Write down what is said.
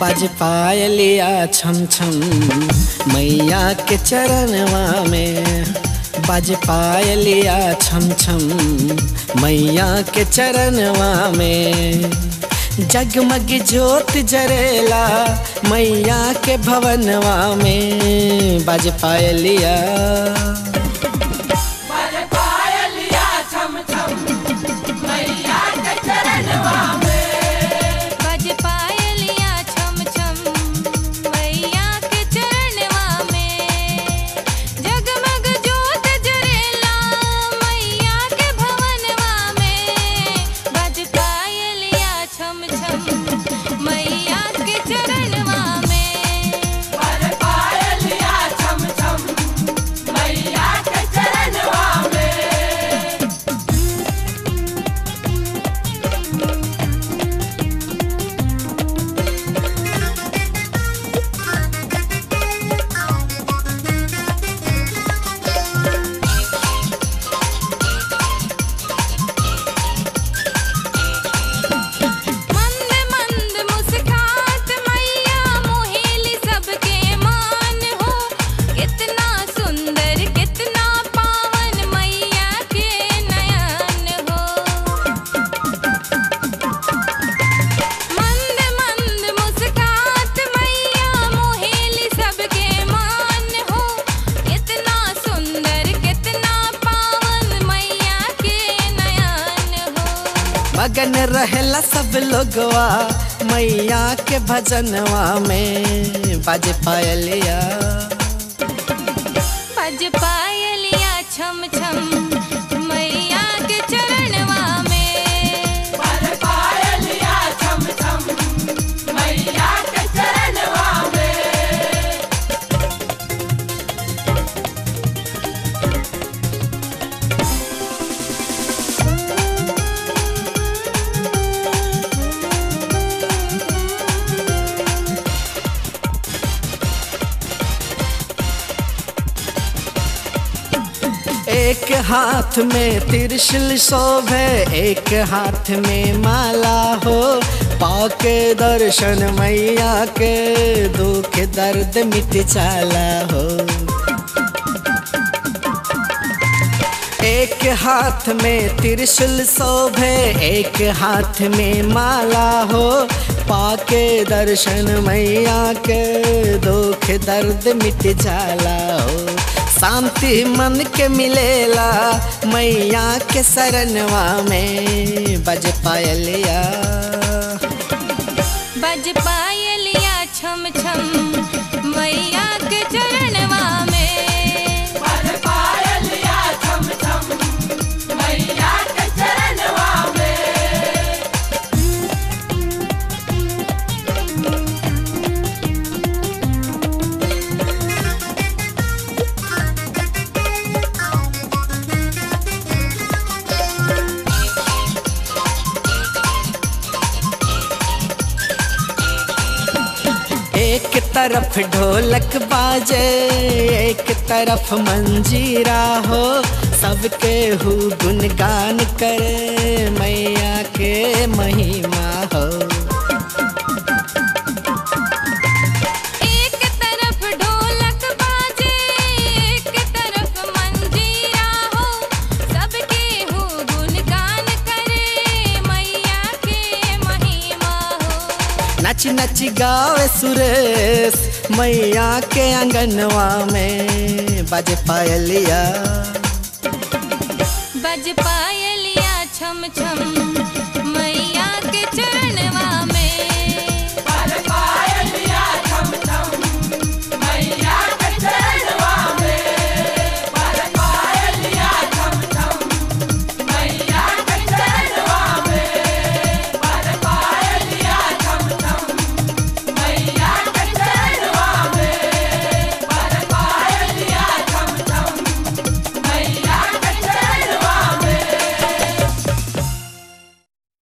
बज पायलिया छम छम मैया के चरणवा में, बज पायलिया छम छम मैया के चरणवा में। जगमग ज्योत जरेला मैया के भवनवा में, बज पायलिया मगन रहेला सब लोगवा मैया के भजनवा में, बज पायलिया छम छम मैया के चरणवा में, बज पायलिया छम छम मैया के चरणवा में। एक हाथ में त्रिशूल शोभे, एक हाथ में माला हो, पाँव के दर्शन मैया के दुख दर्द मिट जाला हो। एक हाथ में त्रिशूल शोभे, एक हाथ में माला हो, पाँव के दर्शन मैया के दुख दर्द मिट जाला हो। शांति मन के मिलेला मैया के शरणवा में, बज पायलिया छम छम मैया के चरणवा में, बज पायलिया छम छम मैया के चरणवा में। एक तरफ ढोलक बाजे, एक तरफ मंजीरा हो, सबके हु गुणगान करे मैया के महिमा हो। एक तरफ ढोलक बाजे, एक तरफ मंजीरा हो, सबके हु गुणगान करे मैया के महिमा हो। नच नच गावे सुरेश मैया के आंगनवा में, बज पायलिया छम छम